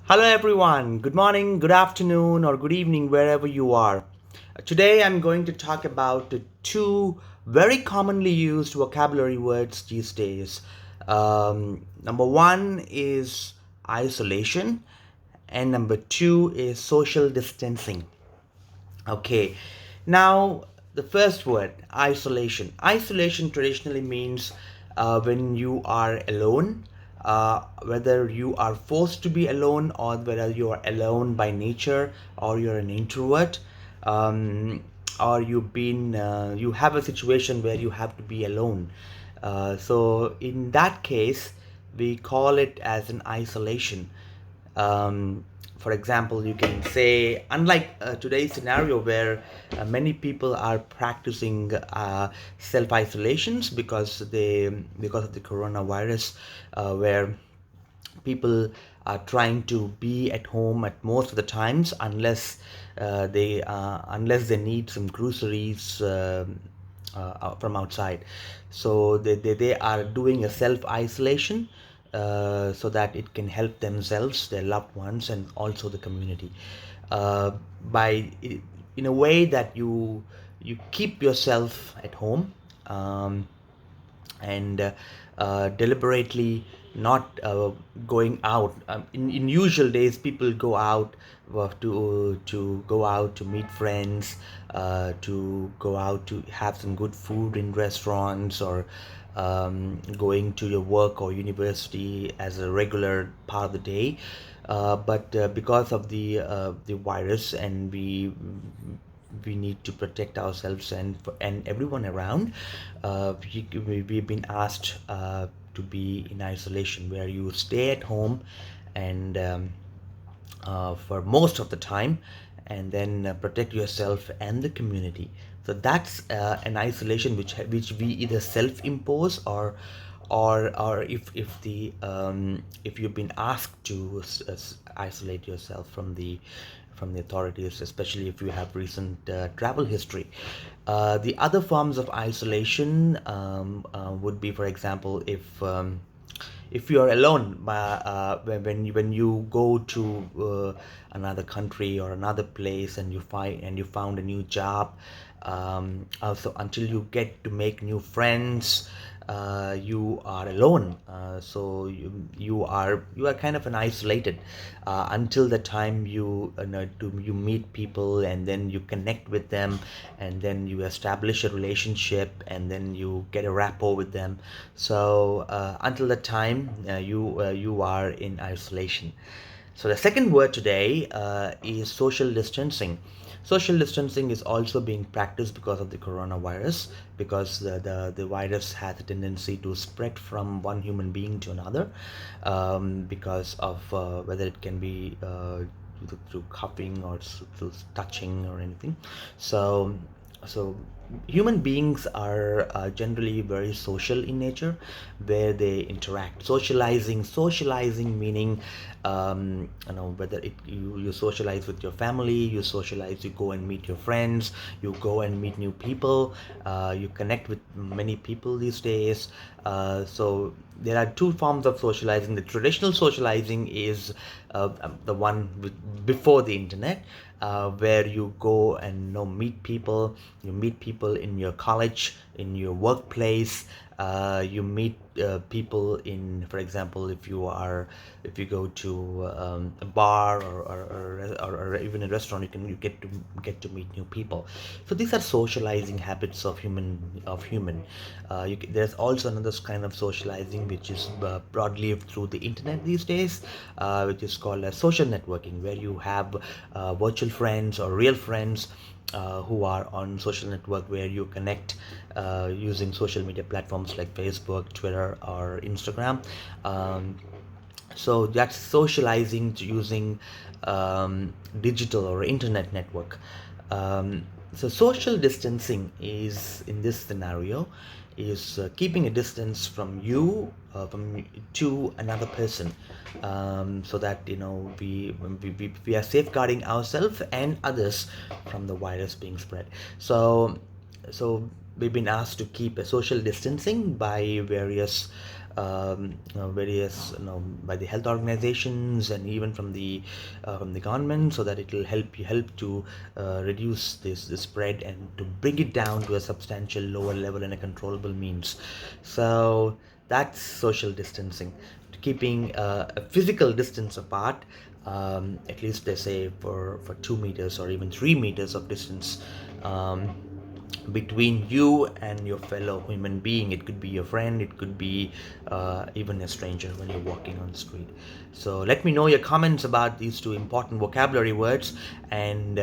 Hello, everyone. Good morning, good afternoon, or good evening, wherever you are. Today, I'm going to talk about the two very commonly used vocabulary words these days. Number one is isolation, and number two is social distancing. Okay, now the first word, isolation. Isolation traditionally means when you are alone, whether you are forced to be alone or whether you are alone by nature or you're an introvert, um, or you have a situation where you have to be alone. So in that case, we call it as an isolation. um, for example, you can say, unlike today's scenario where many people are practicing self-isolations because of the coronavirus, where people are trying to be at home at most of the times unless they need some groceries from outside. So they are doing a self isolation so that it can help themselves, their loved ones, and also the community, by in a way that you keep yourself at home, and deliberately not going out. In usual days, people go out to go out to meet friends, to go out to have some good food in restaurants, or going to your work or university as a regular part of the day. But because of the virus, and we need to protect ourselves and everyone around. We've been asked to be in isolation, where you stay at home and for most of the time, and then protect yourself and the community. So that's an isolation which we either self-impose, or if you've been asked to isolate yourself from the authorities, especially if you have recent travel history. The other forms of isolation would be, for example, if you are alone, when you go to another country or another place, and you found a new job. Also, until you get to make new friends, you are alone. So you are kind of an isolated until the time you meet people, and then you connect with them, and then you establish a relationship, and then you get a rapport with them. So until the time, you are in isolation. So the second word today is social distancing. Social distancing is also being practiced because of the coronavirus, because the virus has a tendency to spread from one human being to another, because of whether it can be through coughing or through touching or anything. So so human beings are generally very social in nature, where they interact. Socializing meaning, whether you socialize with your family, you go and meet your friends, you go and meet new people, you connect with many people these days. So there are two forms of socializing. The traditional socializing is the one before the internet, where you go and meet people. You meet people in your college, in your workplace. You meet people in, for example, if you go to a bar, or even a restaurant, you get to meet new people. So these are socializing habits of human. There's also another kind of socializing which is broadly through the internet these days, which is called social networking, where you have virtual friends or real friends who are on social network, where you connect using social media platforms like Facebook, Twitter, or Instagram. So that's socializing using digital or internet network. So social distancing is, in this scenario, is keeping a distance from you, from to another person, so that we are safeguarding ourselves and others from the virus being spread. So we've been asked to keep a social distancing by various various, by the health organizations and even from the government, so that it will help to reduce this spread and to bring it down to a substantial lower level and a controllable means. So that's social distancing, keeping a physical distance apart, at least they say for 2 meters or even 3 meters of distance, between you and your fellow human being. It could be your friend, it could be even a stranger when you're walking on the street. So let me know your comments about these two important vocabulary words. And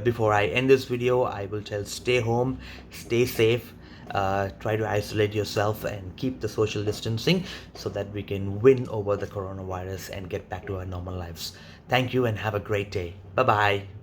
before I end this video, I will tell: stay home, stay safe, try to isolate yourself and keep the social distancing, so that we can win over the coronavirus and get back to our normal lives. Thank you and have a great day. Bye bye.